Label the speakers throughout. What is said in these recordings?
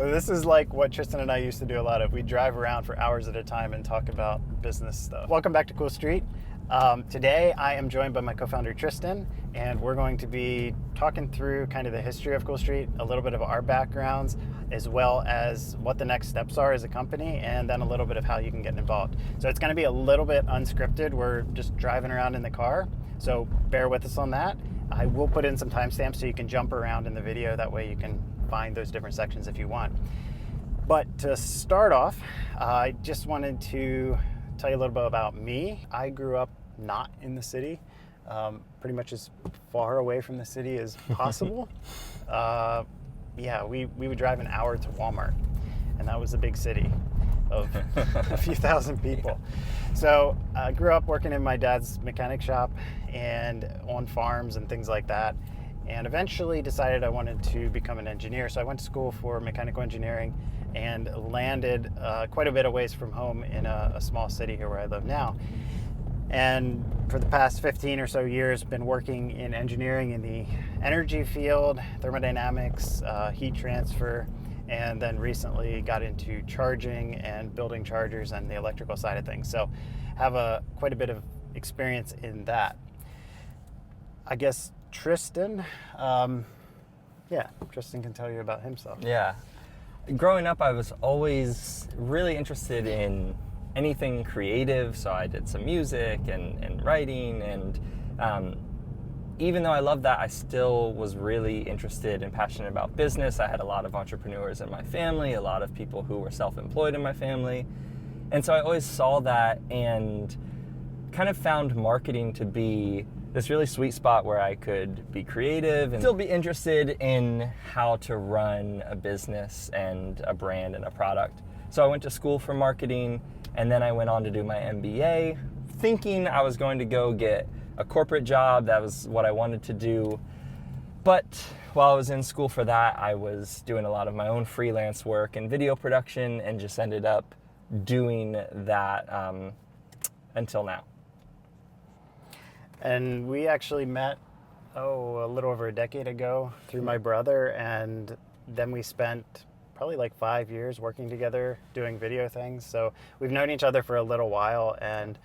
Speaker 1: So this is like what Tristan and I used to do a lot of. We drive around for hours at a time and talk about business stuff. Welcome back to Coul St. Today I am joined by my co-founder Tristan, and we're going to be talking through kind of the history of Coul St, a little bit of our backgrounds, as well as what the next steps are as a company, and then a little bit of how you can get involved. So it's going to be a little bit unscripted. We're just driving around in the car, so bear with us on that. I will put in some timestamps so you can jump around in the video. That way you can find those different sections if you want. But to start off, I just wanted to tell you a little bit about me. I grew up not in the city, pretty much as far away from the city as possible. We would drive an hour to Walmart, and that was a big city of a few thousand people. So I grew up working in my dad's mechanic shop and on farms and things like that, and eventually decided I wanted to become an engineer. So I went to school for mechanical engineering and landed quite a bit of ways from home in a small city here where I live now. And for the past 15 or so years, been working in engineering in the energy field, thermodynamics, heat transfer, and then recently got into charging and building chargers and the electrical side of things. So have quite a bit of experience in that. I guess Tristan, Tristan can tell you about himself.
Speaker 2: Yeah. Growing up, I was always really interested in anything creative, so I did some music and writing, and even though I loved that, I still was really interested and passionate about business. I had a lot of entrepreneurs in my family, a lot of people who were self-employed in my family, and so I always saw that and kind of found marketing to be this really sweet spot where I could be creative and still be interested in how to run a business and a brand and a product. So I went to school for marketing, and then I went on to do my MBA, thinking I was going to go get a corporate job. That was what I wanted to do. But while I was in school for that, I was doing a lot of my own freelance work and video production, and just ended up doing that until now.
Speaker 1: And we actually met, a little over a decade ago through my brother, and then we spent probably like 5 years working together doing video things. So we've known each other for a little while, and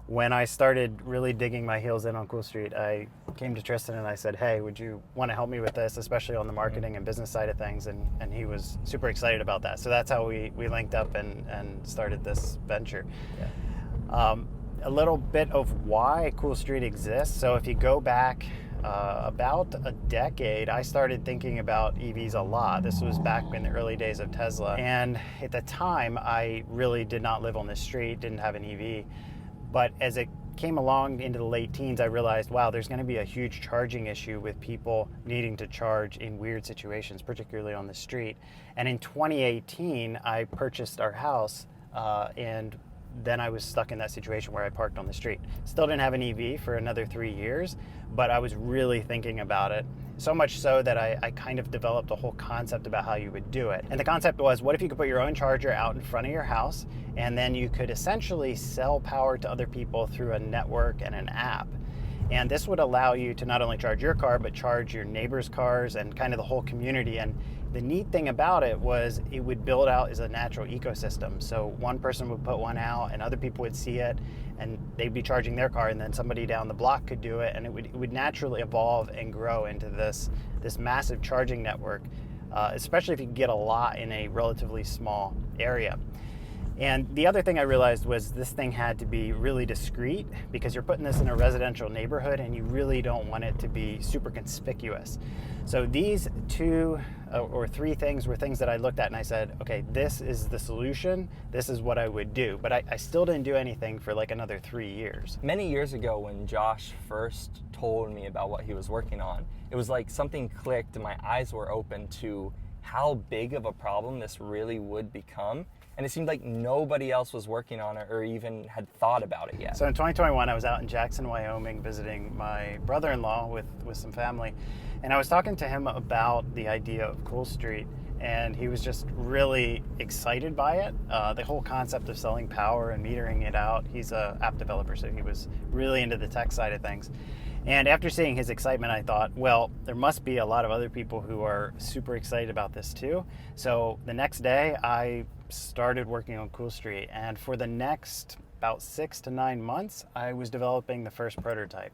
Speaker 1: when I started really digging my heels in on Coul St, I came to Tristan and I said, hey, would you want to help me with this, especially on the marketing and business side of things? And he was super excited about that. So that's how we linked up and started this venture. Yeah. A little bit of why Coul St exists. So if you go back about a decade, I started thinking about EVs a lot. This was back in the early days of Tesla. And at the time, I really did not live on the street, didn't have an EV. But as it came along into the late teens, I realized, wow, there's going to be a huge charging issue with people needing to charge in weird situations, particularly on the street. And in 2018, I purchased our house, and then I was stuck in that situation where I parked on the street. Still didn't have an EV for another 3 years, but I was really thinking about it. So much so that I kind of developed a whole concept about how you would do it. And the concept was, what if you could put your own charger out in front of your house, and then you could essentially sell power to other people through a network and an app. And this would allow you to not only charge your car, but charge your neighbors' cars and kind of the whole community. And the neat thing about it was it would build out as a natural ecosystem. So one person would put one out and other people would see it, and they'd be charging their car, and then somebody down the block could do it, and it would naturally evolve and grow into this massive charging network, especially if you get a lot in a relatively small area. And the other thing I realized was this thing had to be really discreet, because you're putting this in a residential neighborhood and you really don't want it to be super conspicuous. So these 2 or 3 things were things that I looked at and I said, okay, this is the solution. This is what I would do. But I still didn't do anything for like another 3 years.
Speaker 2: Many years ago, when Josh first told me about what he was working on, it was like something clicked and my eyes were open to how big of a problem this really would become. And it seemed like nobody else was working on it or even had thought about it yet.
Speaker 1: So in 2021, I was out in Jackson, Wyoming, visiting my brother-in-law with some family. And I was talking to him about the idea of Coul St, and he was just really excited by it. The whole concept of selling power and metering it out. He's an app developer, so he was really into the tech side of things. And after seeing his excitement, I thought, well, there must be a lot of other people who are super excited about this too. So the next day, I started working on Coul St. And for the next about 6 to 9 months, I was developing the first prototype.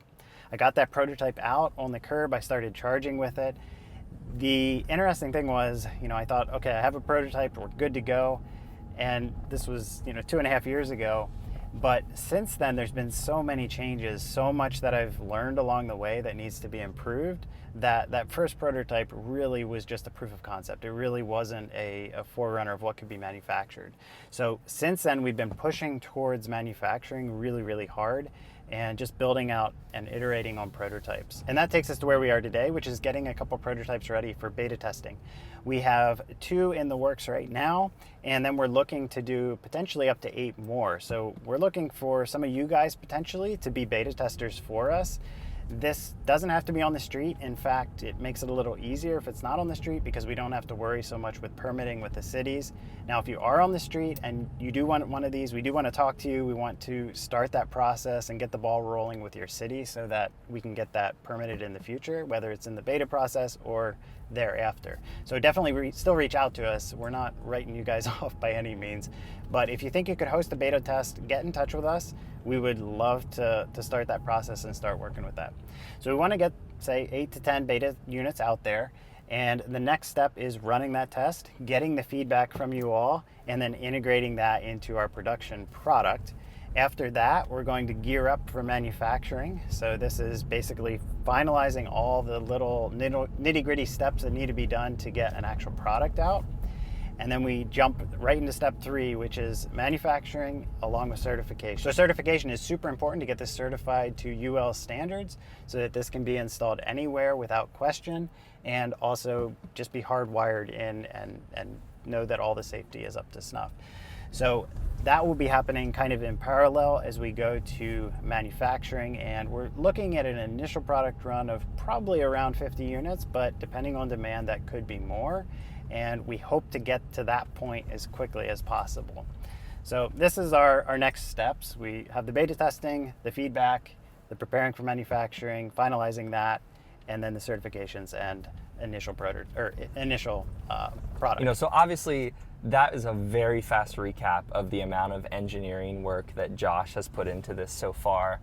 Speaker 1: I got that prototype out on the curb. I started charging with it. The interesting thing was, I thought, okay, I have a prototype, we're good to go. And this was, 2.5 years ago. But since then, there's been so many changes, so much that I've learned along the way that needs to be improved, that first prototype really was just a proof of concept. It really wasn't a forerunner of what could be manufactured. So since then, we've been pushing towards manufacturing really, really hard, and just building out and iterating on prototypes. And that takes us to where we are today, which is getting a couple prototypes ready for beta testing. We have 2 in the works right now, and then we're looking to do potentially up to 8 more. So we're looking for some of you guys potentially to be beta testers for us. This doesn't have to be on the street. In fact, it makes it a little easier if it's not on the street, because we don't have to worry so much with permitting with the cities. Now, if you are on the street and you do want one of these, we do want to talk to you. We want to start that process and get the ball rolling with your city so that we can get that permitted in the future, whether it's in the beta process or thereafter. So definitely still reach out to us. We're not writing you guys off by any means, but if you think you could host a beta test, get in touch with us. We would love to start that process and start working with that. So we want to get, say, 8 to 10 beta units out there. And the next step is running that test, getting the feedback from you all, and then integrating that into our production product. After that, we're going to gear up for manufacturing. So this is basically finalizing all the little nitty-gritty steps that need to be done to get an actual product out. And then we jump right into step 3, which is manufacturing along with certification. So certification is super important to get this certified to UL standards so that this can be installed anywhere without question, and also just be hardwired in and know that all the safety is up to snuff. So that will be happening kind of in parallel as we go to manufacturing, and we're looking at an initial product run of probably around 50 units, but depending on demand, that could be more. And we hope to get to that point as quickly as possible. So this is our next steps. We have the beta testing, the feedback, the preparing for manufacturing, finalizing that, and then the certifications and initial product.
Speaker 2: So obviously that is a very fast recap of the amount of engineering work that Josh has put into this so far.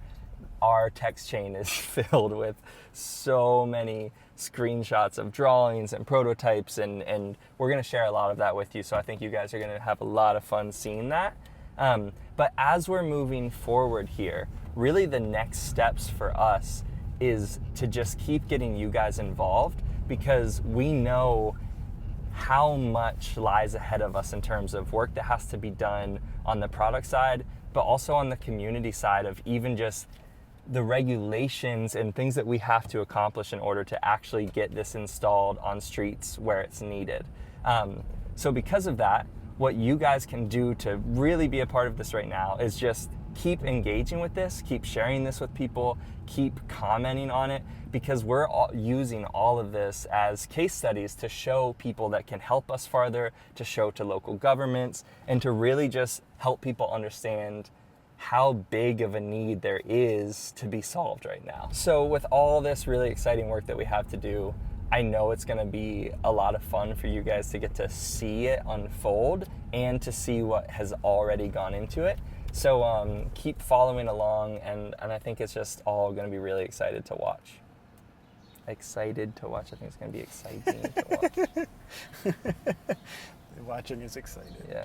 Speaker 2: Our text chain is filled with so many screenshots of drawings and prototypes, and we're going to share a lot of that with you. So I think you guys are going to have a lot of fun seeing that. But as we're moving forward here, really the next steps for us is to just keep getting you guys involved, because we know how much lies ahead of us in terms of work that has to be done on the product side, but also on the community side of even just the regulations and things that we have to accomplish in order to actually get this installed on streets where it's needed. So because of that, what you guys can do to really be a part of this right now is just keep engaging with this, keep sharing this with people, keep commenting on it, because we're using all of this as case studies to show people that can help us farther, to show to local governments, and to really just help people understand how big of a need there is to be solved right now. So with all this really exciting work that we have to do, I know it's gonna be a lot of fun for you guys to get to see it unfold and to see what has already gone into it. So keep following along, and I think it's just all gonna be really excited to watch. Excited to watch, I think it's gonna be exciting to watch.
Speaker 1: Watching is exciting.
Speaker 2: Yeah.